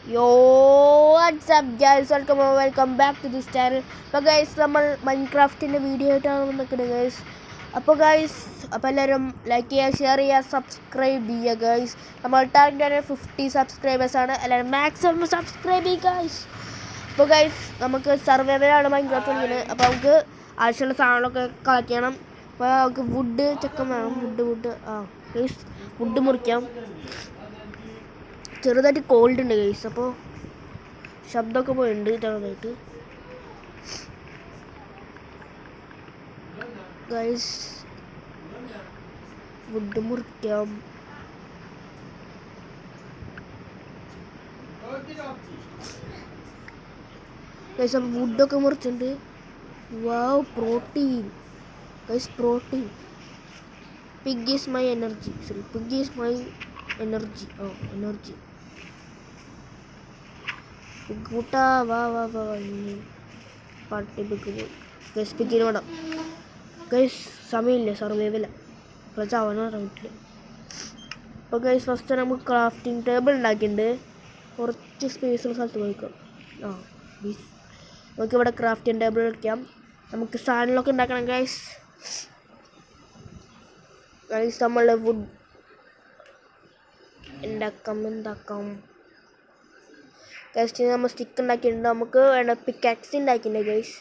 Yo, what's up guys? Welcome back to this channel. അപ്പോൾ guys നമ്മൾ മൈൻക്രാഫ്റ്റിൻ്റെ video ആയിട്ടാണ് നിൽക്കുന്നത് ഗൈസ്. അപ്പോൾ എല്ലാവരും ലൈക്ക് ചെയ്യുക, ഷെയർ ചെയ്യുക, സബ്സ്ക്രൈബ് ചെയ്യുക ഗൈസ്. നമ്മൾ ടാർഗറ്റ് 50 സബ്സ്ക്രൈബേഴ്സാണ്. എല്ലാവരും മാക്സിമം സബ്സ്ക്രൈബ് ചെയ്യുക ഗൈസ്. അപ്പോൾ ഗൈസ് നമുക്ക് സർവൈവലാണ് മൈൻക്രാഫ്റ്റ് കളിക്കുന്നത്. അപ്പോൾ നമുക്ക് ആവശ്യമുള്ള സാധനങ്ങളൊക്കെ കളക്ട് ചെയ്യണം. അപ്പോൾ നമുക്ക് വുഡ് ചെക്കൻ വേണം. വുഡ് ഗൈസ് വുഡ് മുറിക്കാം. ചെറുതായിട്ട് കോൾഡ് ഉണ്ട് ഗൈസ്, അപ്പോൾ ശബ്ദമൊക്കെ പോയിട്ടുണ്ട് ചെറുതായിട്ട് ഗൈസ്. വുഡ് മുറിക്കാം. ഗൈസ് അപ്പോൾ വുഡൊക്കെ മുറിച്ചിട്ടുണ്ട്. Wow, protein guys, protein. Pig is my energy. Pig is my energy. Energy കൂട്ടാ. വാ പാട്ടി പിക്ക് പോയി ഗൈസ്. പിക്കിന് വേണം ഗൈസ്, സമയമില്ല, സർവൈവല്ല, ചാവാൻ പറഞ്ഞിട്ടില്ല. അപ്പോൾ ഗൈസ് ഫസ്റ്റ് നമുക്ക് ക്രാഫ്റ്റിംഗ് ടേബിൾ ഉണ്ടാക്കിയിട്ടുണ്ട്. കുറച്ച് സ്പേസുള്ള സ്ഥലത്ത് പോയിക്കാം. നമുക്കിവിടെ ക്രാഫ്റ്റിംഗ് ടേബിൾ വയ്ക്കാം. നമുക്ക് സാധനങ്ങളൊക്കെ ഉണ്ടാക്കണം ഗൈസ്. നമ്മൾ വുഡ് ഉണ്ടാക്കാം ഗൈസ്. നമ്മൾ സ്റ്റിക്ക് ഉണ്ടാക്കിയിട്ടുണ്ട്. നമുക്ക് വേണ്ട പിക്കാക്സി ഉണ്ടാക്കിയിട്ടുണ്ട് ഗൈസ്.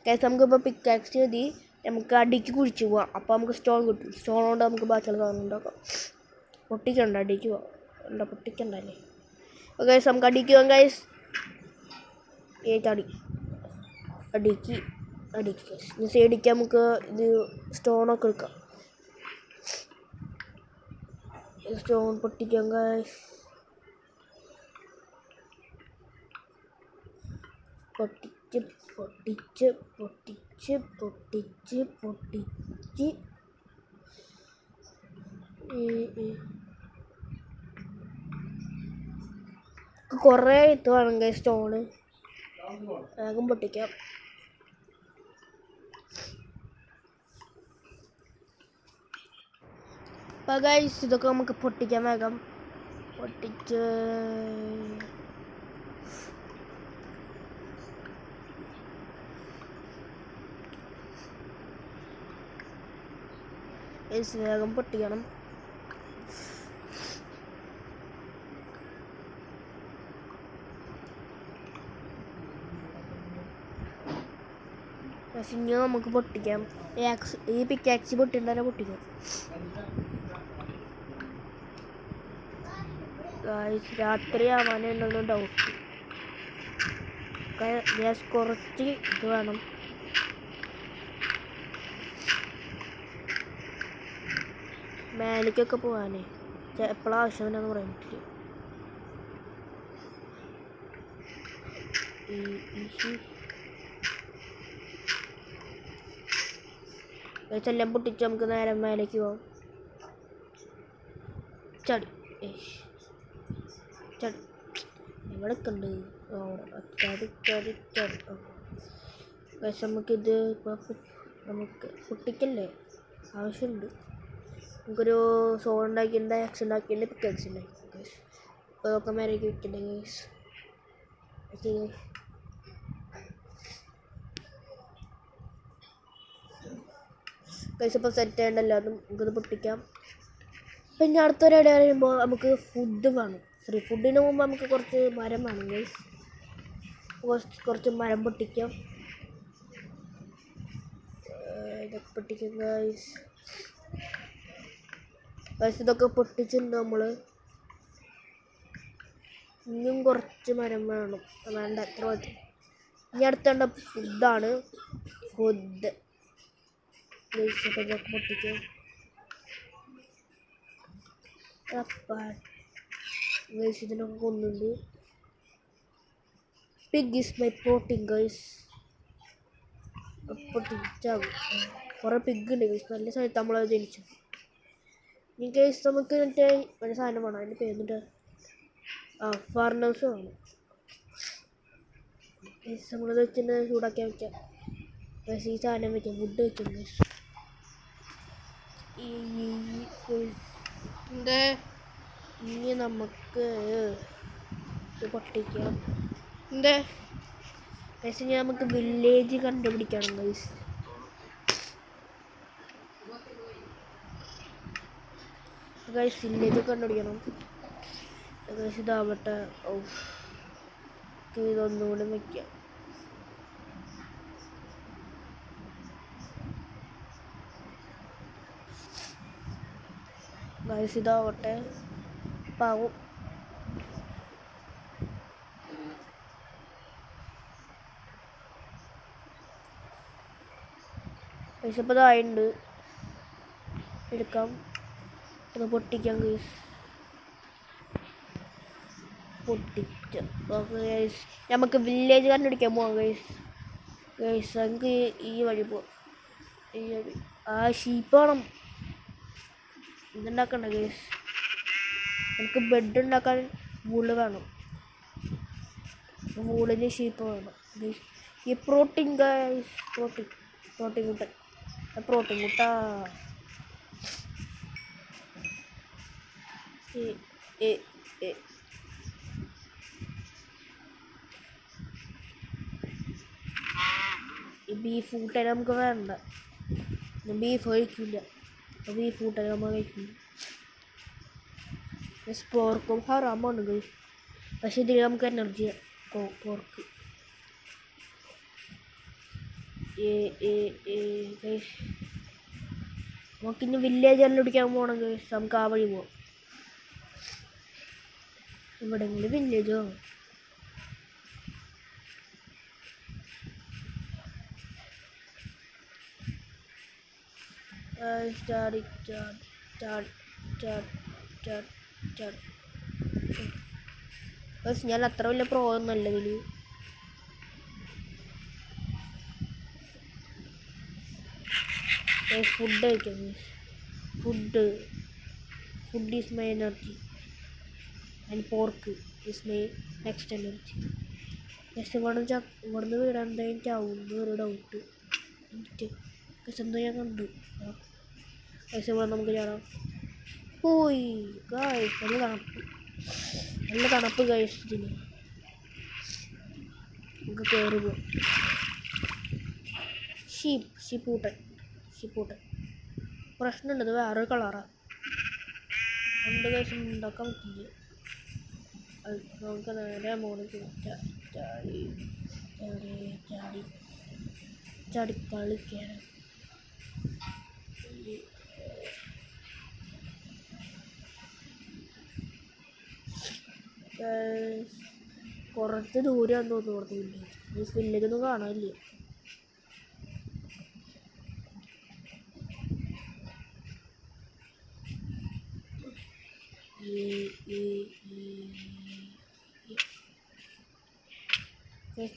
ഗൈസ് നമുക്കിപ്പോൾ പിക്കാക്സി മതി. നമുക്ക് അടിക്ക് കുഴിച്ച് പോവാം. അപ്പോൾ നമുക്ക് സ്റ്റോൺ കിട്ടും. സ്റ്റോൺ കൊണ്ട് നമുക്ക് ബാക്കിയുള്ള സാധനം ഉണ്ടാക്കാം. പൊട്ടിക്കണ്ട, അടിക്ക് പോവാം. പൊട്ടിക്കണ്ടല്ലേ. അപ്പോൾ ഗൈസ് നമുക്ക് അടിക്ക് പോകാം ഗൈസ്. അടിക്ക് ഗൈസ്. ഇനി സൈഡിക്ക് നമുക്ക് ഇത് സ്റ്റോണൊക്കെ എടുക്കാം. സ്റ്റോൺ പൊട്ടിക്കാം ഗൈസ്. പൊട്ടിച്ച് കുറേ ഇത് വേണം ഗൈസ്. സ്റ്റോണ് വേഗം പൊട്ടിക്കാം. അപ്പോൾ ഗൈസ് ഇതൊക്കെ നമുക്ക് പൊട്ടിക്കാൻ വേഗം പൊട്ടിച്ച് വേഗം പൊട്ടിക്കണം. ഇനി നമുക്ക് പൊട്ടിക്കാം. ഈ പിക്കാക്സി പൊട്ടിണ്ടാരെ പൊട്ടിക്കാം. രാത്രി ആവാനുള്ള ഡൗട്ട്. ഗ്യാസ് കുറച്ച് ഇത് വേണം. മേലേക്കൊക്കെ പോവാനേ എപ്പോഴും ആവശ്യമില്ലെന്ന് പറഞ്ഞിട്ടില്ല. എല്ലാം പൊട്ടിച്ച് നമുക്ക് നേരെ മേലേക്ക് പോവാം. ചടി എവിടെയൊക്കെ ഉണ്ട്. പക്ഷെ നമുക്കിത് ഇപ്പോൾ നമുക്ക് പൊട്ടിക്കല്ലേ ആവശ്യമുണ്ട്. നമുക്കൊരു സോൺ ഉണ്ടാക്കിയിട്ടുണ്ട്, എക്സ് ഉണ്ടാക്കിയിട്ടുണ്ട്, പിക്കാക്സ് ഉണ്ടാക്കി. അപ്പോൾ ഒക്കെ മേലേക്ക് വെക്കണ്ടേ ഗൈസ്. ഗൈസ് ഇപ്പോൾ സെറ്റ് ചെയ്യണ്ടല്ലോ, അതും നമുക്കിത് പൊട്ടിക്കാം. പിന്നെ അടുത്തൊരു ഇട പറയുമ്പോൾ നമുക്ക് ഫുഡ് വേണം. ഫുഡിന് മുമ്പ് നമുക്ക് കുറച്ച് മരം വേണം ഗൈസ്. കുറച്ച് മരം പൊട്ടിക്കാം. ഇതൊക്കെ പൊട്ടിക്കാം ഗൈസ്. ഇതൊക്കെ പൊട്ടിച്ചിട്ടുണ്ട് നമ്മൾ. ഇനിയും കുറച്ച് മരം വേണം. വേണ്ട, എത്ര മതി. ഇനി അടുത്തേണ്ട ഫുഡാണ്. Food guys. അപ്പോൾ ഇതൊക്കെ പൊട്ടിക്കാം. ഗൈസ് ഇതിനൊക്കെ കൊന്നുണ്ട്. Pig is my protein guys. പൊട്ടിച്ചാകും. കുറേ പിഗ് ഉണ്ട് ഗൈസ്. നല്ല സമയത്ത് നമ്മളത് ജനിച്ചു. ഇനി ഗൈസ് നമുക്ക് മറ്റേ ഒരു സാധനം വേണം. അതിൻ്റെ പേരുന്നിട്ട് ഫർണസ് വേണം ഗൈസ്. നമ്മളത് വെച്ചിട്ട് ചൂടാക്കി വയ്ക്കാം ഗൈസ്. ഈ സാധനം വയ്ക്കാം. വുഡ് വയ്ക്കാം ഗൈസ്. ഈ ഇനി നമുക്ക് ഇത് പൊട്ടിക്കാം. എന്താ ഗൈസ്, ഇനി നമുക്ക് വില്ലേജ് കണ്ടുപിടിക്കണം ഗൈസ്. ഗൈസ് വില്ലേജ് കണ്ടുപിടിക്കണം ഗൈസ്. ഇതാവട്ടെ. ഇതൊന്നുകൂടി വയ്ക്കാം. ഗൈസ് ഇതാവട്ടെ. പാവും ഗൈസ്. ഇപ്പോൾ ഇതായിട്ടുണ്ട്. എടുക്കാം. അത് പൊട്ടിക്കാം ഗൈസ്. പൊട്ടിച്ച ഗൈസ് നമുക്ക് വില്ലേജ് കണ്ടുപിടിക്കാൻ പോവാം ഗൈസ്. ഗൈസ് നമുക്ക് ഈ വഴി പോവാം. ഈ വഴി ഷീപ്പ് വേണം. ഇതുണ്ടാക്കണ്ട ഗൈസ്. നമുക്ക് ബെഡ് ഉണ്ടാക്കാൻ വൂള് വേണം. വൂളിന് ഷീപ്പ് വേണം ഗൈസ്. ഈ പ്രോട്ടീൻ ഗൈസ്. പ്രോട്ടീൻ മുട്ട. ഈ ബീഫ് കൂട്ടാൻ നമുക്ക് വേണ്ട. ബീഫ് കഴിക്കില്ല. ബീഫ് കൂട്ടാൻ നമ്മൾ കഴിക്കില്ല. പോർക്കും ഹറാമാണ് ഗൈസ്. പക്ഷെ ഇതിൽ നമുക്ക് എനർജി പോർക്ക്. ഗൈസ് നമുക്കിന്ന് വില്ലേജ് കണ്ടുപിടിക്കാൻ പോകണം ഗൈസ്. നമുക്ക് ആ വഴി പോവാം. എവിടെയെങ്കിലും വില്ലേജോ? ഞാൻ അത്ര വലിയ പ്രോ ഒന്നല്ല ഇതില്. ഫുഡ് കഴിക്കാം. Food is my energy and pork is my next energy. പക്ഷെ ഇവിടുന്ന് വീടാൻ എന്തായാലും ചാവുന്നു ഒരു ഡൗട്ട്. പക്ഷെ എന്താ ഞാൻ കണ്ടു. പക്ഷെ ഇവിടെ നമുക്ക് ചാടാം. പോയി ഗൈസ്. നല്ല തണുപ്പ് ഗൈസ്. ഇതിന് നമുക്ക് കയറി പോവാം. ഷീപ്പൂട്ടൻ പ്രശ്നമുണ്ട്. ഇത് വേറൊരു കളറാണ്. രണ്ട് ഗൈസ് ഉണ്ടാക്കാൻ പറ്റില്ല. നമുക്ക് നേരെ മോണിക്ക് ചാടി കളിക്കാനും. കുറച്ച് ദൂരം തോന്നുന്നു ഇവിടുത്തെ വില്ലേജ്. വില്ലേജൊന്നും കാണാനില്ല.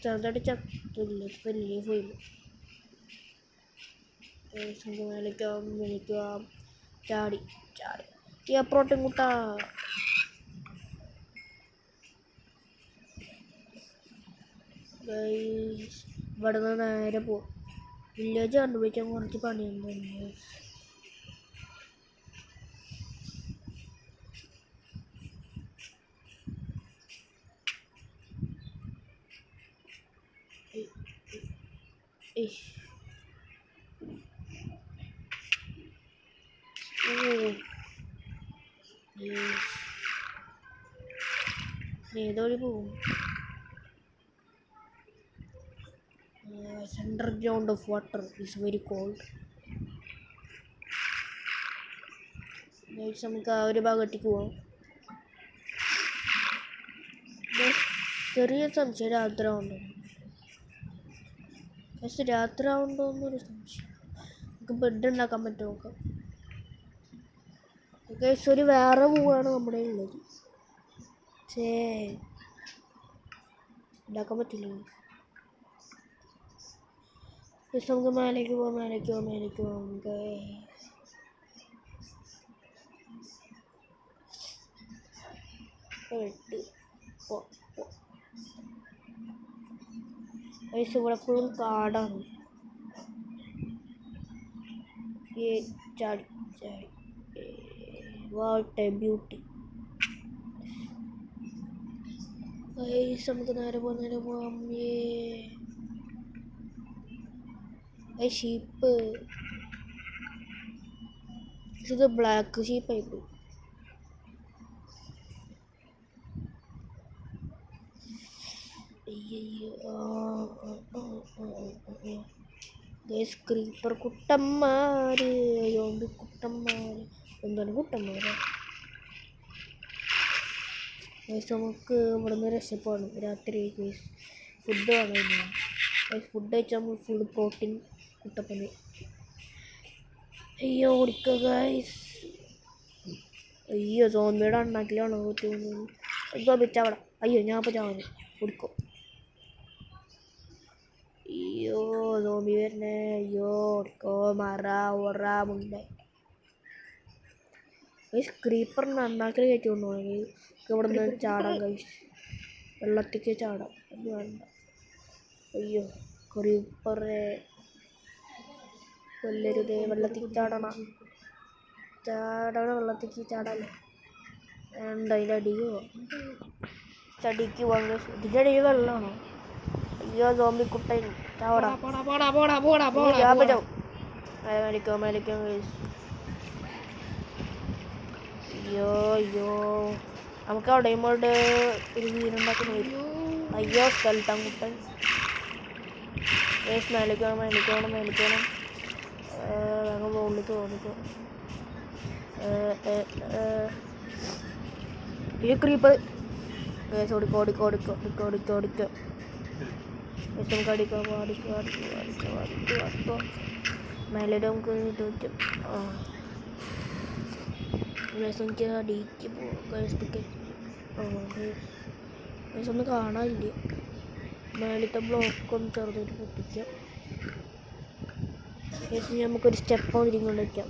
ചെറുതായിട്ട് ചത്തില്ല. സ്പെല്ലിങ് പോയില്ല. മേലിക്കാം ചാടി പ്രോട്ടീൻ കുട്ട. ഇവിടെ നിന്ന് നേരെ പോവാം. വില്ലേജ് കണ്ടുപിടിക്കാൻ കുറച്ച് പണിയുണ്ട്. ഏതോഴി പോവും. underground of water is very cold. നമുക്ക് ആ ഒരു ഭാഗത്തേക്ക് പോവാം. ചെറിയ സംശയം രാത്രി ആവുണ്ടോന്നൊരു സംശയം. നമുക്ക് ബെഡ് ഉണ്ടാക്കാൻ പറ്റുമോ നോക്കാം. ഒരു വേറെ പൂവാണ് നമ്മുടെ ഉള്ളത്. ഉണ്ടാക്കാൻ പറ്റില്ല. നമുക്ക് മേലേക്ക് പോവാം. ഇവിടെ ഫുൾ കാടാണ്. ചാടി വാട്ട് എ ബ്യൂട്ടി. ഗൈസ് നമുക്ക് നേരെ പോകാം. ഷീപ്പ് ഇത് ബ്ലാക്ക് ഷീപ്പായി പോയി. ഗൈസ് ക്രീപ്പർ കുട്ടന്മാര്, യോമ്പി കുട്ടന്മാര്, എന്താണ് കുട്ടന്മാര്? ഗൈസ് നമുക്ക് ഇവിടെ നിന്ന് രക്ഷപ്പെടണം. രാത്രി ഗൈസ് ഫുഡ് വാങ്ങാൻ. ഫുഡ് കഴിച്ചാൽ നമ്മൾ ഫുൾ പ്രോട്ടീൻ കുട്ടപ്പന്. അയ്യോ ഓടിക്കുക ഗൈസ്. അയ്യോ സോംബിയുടെ അണ്ണാക്കിലാണോ തോന്നുന്നു. എന്തോ വെച്ചവിടെ. അയ്യോ ഞാൻ ഇപ്പോൾ ചാവുന്നു. ഓടിക്കോ. അയ്യോ സോംബി വരുന്നേ. അയ്യോ ഓടിക്കോ. മറ ഒറ മുണ്ടേ. ഗൈസ് ക്രീപ്പറിന് അണ്ണാക്കിൽ കയറ്റി കൊണ്ടുപോകണം. ഇവിടെ നിന്ന് ചാടാം ഗൈസ്. വെള്ളത്തേക്ക് ചാടാം. അത് വേണ്ട. അയ്യോ ക്രീപ്പറെ കൊല്ലരുതേ. വെള്ളത്തിൽ ചാടണം. വെള്ളത്തേക്ക് ചാടാല്ലേ. വേണ്ട അതിൻ്റെ അടിക്ക് പോവാം. ചടിക്ക് പോകാൻ ഗൈസ്. ഇതിൻ്റെ അടിയിൽ വെള്ളമാണോ? അയ്യോ സോംബി കുട്ടൻ ചാവടാ. മേലിക്കാം ഗൈസ്. അയ്യോ അയ്യോ നമുക്ക് അവിടെയും കൊണ്ട് ഒരു വീടുണ്ടാക്കുന്ന വരും. അയ്യോ സ്കെൽട്ടൻ കുട്ടൻ. ഗൈസ് മേലിക്കണം. ഞങ്ങൾ മുകളിലേക്ക് തോന്നിക്കോ. ഈ ക്രീപ്പർ ഗൈസ് ഓടിക്കോ. നമുക്ക് അടിക്കോ. മേലെ നമുക്ക് ഇത് വയ്ക്കും. എനിക്ക് അടിക്ക് പോകാം. ഒന്നും കാണാനില്ല. മേലത്തെ ബ്ലോക്കൊന്ന് ചെറുതായിട്ട് പൊട്ടിക്കാം. നമുക്കൊരു സ്റ്റെപ്പ് തിരിഞ്ഞുകൊണ്ട് വയ്ക്കാം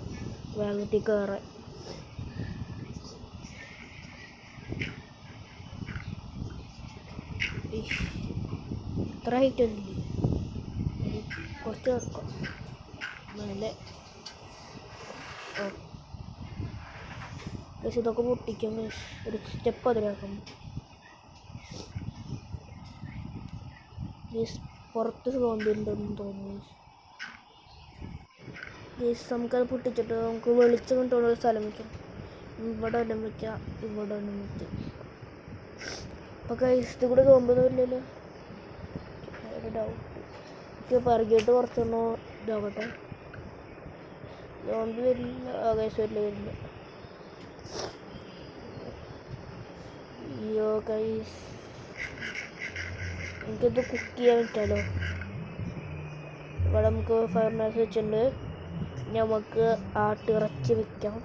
വെള്ളത്തിൽ കയറാൻ. ഇത്ര ഹൈറ്റ് ഒന്നുമില്ല. കുറച്ച് കിടക്കാം മേലെ. പക്ഷെ ഇതൊക്കെ പൊട്ടിക്കാം. ഒരു സ്റ്റെപ്പ് അതിലാക്കാം. പുറത്ത് സോംബിയുണ്ടെന്ന് തോന്നുന്നു. നമുക്കത് പൊട്ടിച്ചിട്ട് നമുക്ക് വെളിച്ചം കിട്ടുന്ന ഒരു സ്ഥലം വയ്ക്കാം. ഇവിടെ ഒന്നും വയ്ക്കാം. അപ്പോൾ ഗൈസ് ഇത് കൂടെ സോംബിയൊന്നും ഇല്ലല്ലോ. ഒരു ഡൗട്ട്. പറകിയിട്ട് കുറച്ചൊന്നും ഇതാകട്ടെ. സോംബി വരില്ല. ഗൈസ് വരില്ല. അയ്യോ ഗൈസ് എനിക്കിത് കുക്ക് ചെയ്യാൻ പറ്റാലോ. ഇവിടെ നമുക്ക് ഫയർനാസ് വെച്ചിട്ടുണ്ട്. നമുക്ക് ആട്ടിറച്ചി വെക്കാം.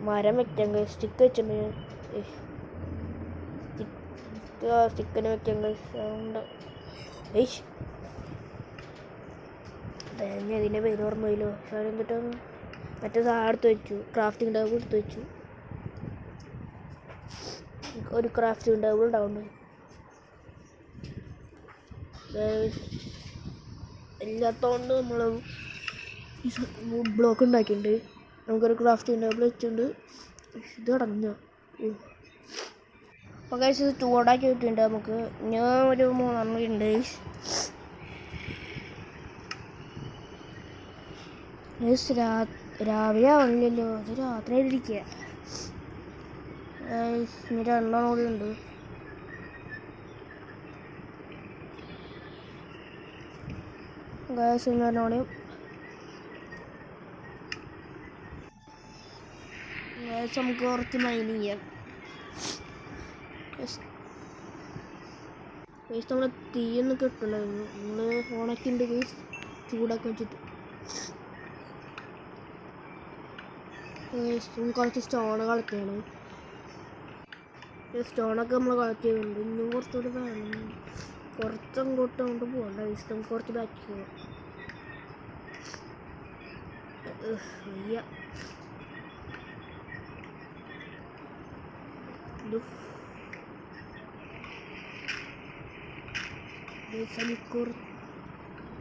മരം വെക്കാം. സ്റ്റിക്ക് വെച്ചിട്ടുണ്ട്. സ്റ്റിക്കിന് വെക്കാം. സൗണ്ട് ഇതിൻ്റെ പേര് ഓർമ്മയില്ലോ. പക്ഷേ എന്തിട്ടാണ് മറ്റേ സാധനം എടുത്ത് വെച്ചു. ക്രാഫ്റ്റിംഗ് ടേബിൾ എടുത്ത് വെച്ചു. ഒരു ക്രാഫ്റ്റിംഗ് ടേബിൾ ഉണ്ടാവുന്നു. ഇല്ലാത്തതുകൊണ്ട് നമ്മൾ ബ്ലോക്ക് ഉണ്ടാക്കിയിട്ടുണ്ട്. നമുക്കൊരു ക്രാഫ്റ്റിംഗ് ടേബിൾ വെച്ചിട്ടുണ്ട്. ഇത് അടഞ്ഞ അപ്പോൾ കഴിച്ച് ഇത് ചൂടാക്കി വെച്ചിട്ടുണ്ട്. നമുക്ക് ഞാൻ ഒരു 3 ഉണ്ട്. രാവിലെ ആവണില്ലല്ലോ. അത് രാത്രി ആയിട്ടിരിക്കുക. ഇനി 2 കൂടി ഉണ്ട്. ഗ്യാസ് പറഞ്ഞോളി. ഗ്യാസ് നമുക്ക് കുറച്ച് മൈനിങ് ചെയ്യാം. ഗൈസ് നമ്മുടെ തീയൊന്നും കിട്ടുന്നുണ്ടായിരുന്നു. നമ്മൾ ഓണാക്കിണ്ട് ഗൈസ് ചൂടാക്കി വെച്ചിട്ട്. കുറച്ച് സ്റ്റോൺ കളക്ട്. സ്റ്റോണൊക്കെ നമ്മൾ കളക്ട് ചെയ്യുന്നുണ്ട്. ഇനിയും കുറച്ചുകൂടി വേണം. കുറച്ചങ്ങോട്ട് കൊണ്ട് പോകണ്ട. നമുക്ക് കുറച്ച് ബാക്കി പോകാം. വയ്യ.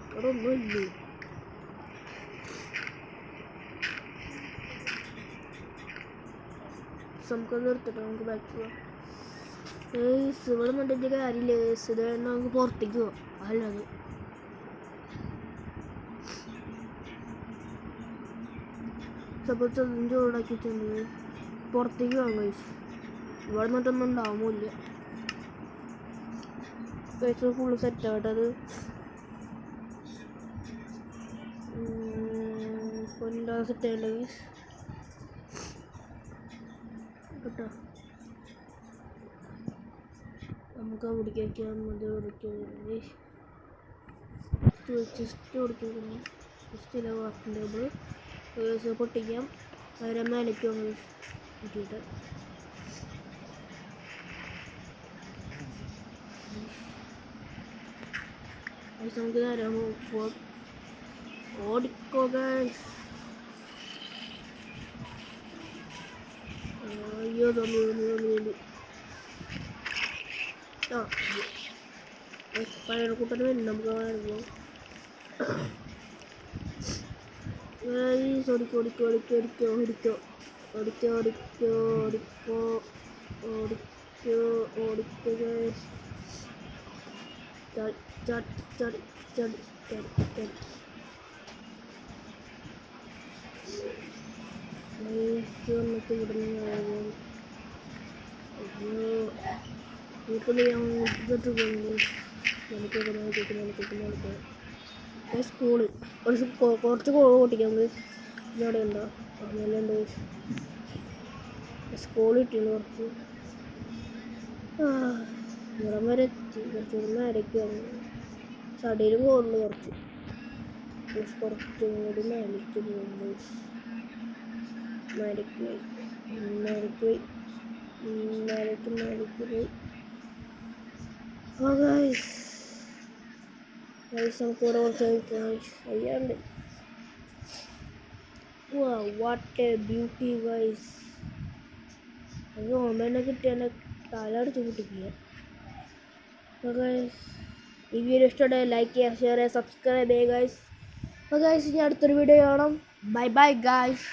ഇവിടെ ഒന്നുമില്ലേ. നമുക്കൊന്ന് എടുത്തിട്ട് നമുക്ക് ബാക്കി പോവാം. ഇവിടെ നിന്നിട്ട് കാര്യമില്ല ഗൈസ്. ഇത് നമുക്ക് പുറത്തേക്ക് പോവാം. അല്ലത് സപ്പോസ് ചൂടാക്കി വെച്ചിട്ടുണ്ട്. പുറത്തേക്ക് പോകാം ഗൈസ്. ഇവിടെ നിന്നിട്ടൊന്നും ഉണ്ടാവുമില്ല ഗൈസ്. ഫുള്ള് സെറ്റായിട്ടത് ഇപ്പോൾ സെറ്റായില്ല ഗൈസ് കേട്ടോ. നമുക്ക് പിടിക്കാൻ മതി പിടിക്കാൻ ചെസ്റ്റ് കൊടുക്കുന്നു. ചെസ്റ്റിലെ വാക്കിൻ്റെ ടേബിൾ പൊട്ടിക്കാം. വരെ മേലയ്ക്കും കിട്ടിയിട്ട് നമുക്ക് നേരം ഓടിക്കോ ഗൈസ്. അയ്യോ പഴയ കൂട്ടം വരും നമുക്ക്. ഓടിക്കോ ഓടിക്കോ ഓടിക്കോ ഓടിക്കോ ഓടിക്കോ ഓടിക്കോ ഓടിക്കോ ഓടിക്കോ ഓടിക്കോ ഓടിക്കോ ഗൈസ്. ചടി ചടി ചടി ചടി ചടി ചടി വന്നിട്ട് വിടുന്ന. അയ്യോ വീട്ടിൽ ഞാൻ ഇതിട്ട് പോകുന്നു. സ്കൂള് കുറച്ച് ഓട്ടിക്കാം ഇവിടെ ഉണ്ടോ? അങ്ങനെയുണ്ട് സ്കൂൾ കിട്ടിയാണ് കുറച്ച്. ഇവിടം വരെ എത്തി. കുറച്ച് മേലേക്ക് വന്നു. സടയിലും പോകുന്നു കുറച്ച്. കുറച്ചും കൂടി മേലേക്ക് പോകുന്നു. മേലേക്ക് പോയി മേലേക്ക് പോയി മേലേക്ക് മേലേക്ക് പോയി. നമുക്ക് ഇവിടെ കുറച്ച് അയ്യാണ്ട്. What a beauty guys. അത് ഓൺലൈനെ കിട്ടിയാൽ തല അടിച്ച് പൊട്ടിക്കുക. ഈ വീഡിയോ ഇഷ്ടമുണ്ടെങ്കിൽ ലൈക്ക് ചെയ്യുക, ഷെയർ ചെയ്യുക, സബ്സ്ക്രൈബ് ചെയ്യുക ഗൈസ്. അപ്പോൾ ഗൈസ് ഇനി അടുത്തൊരു വീഡിയോ കാണാം. Bye bye guys.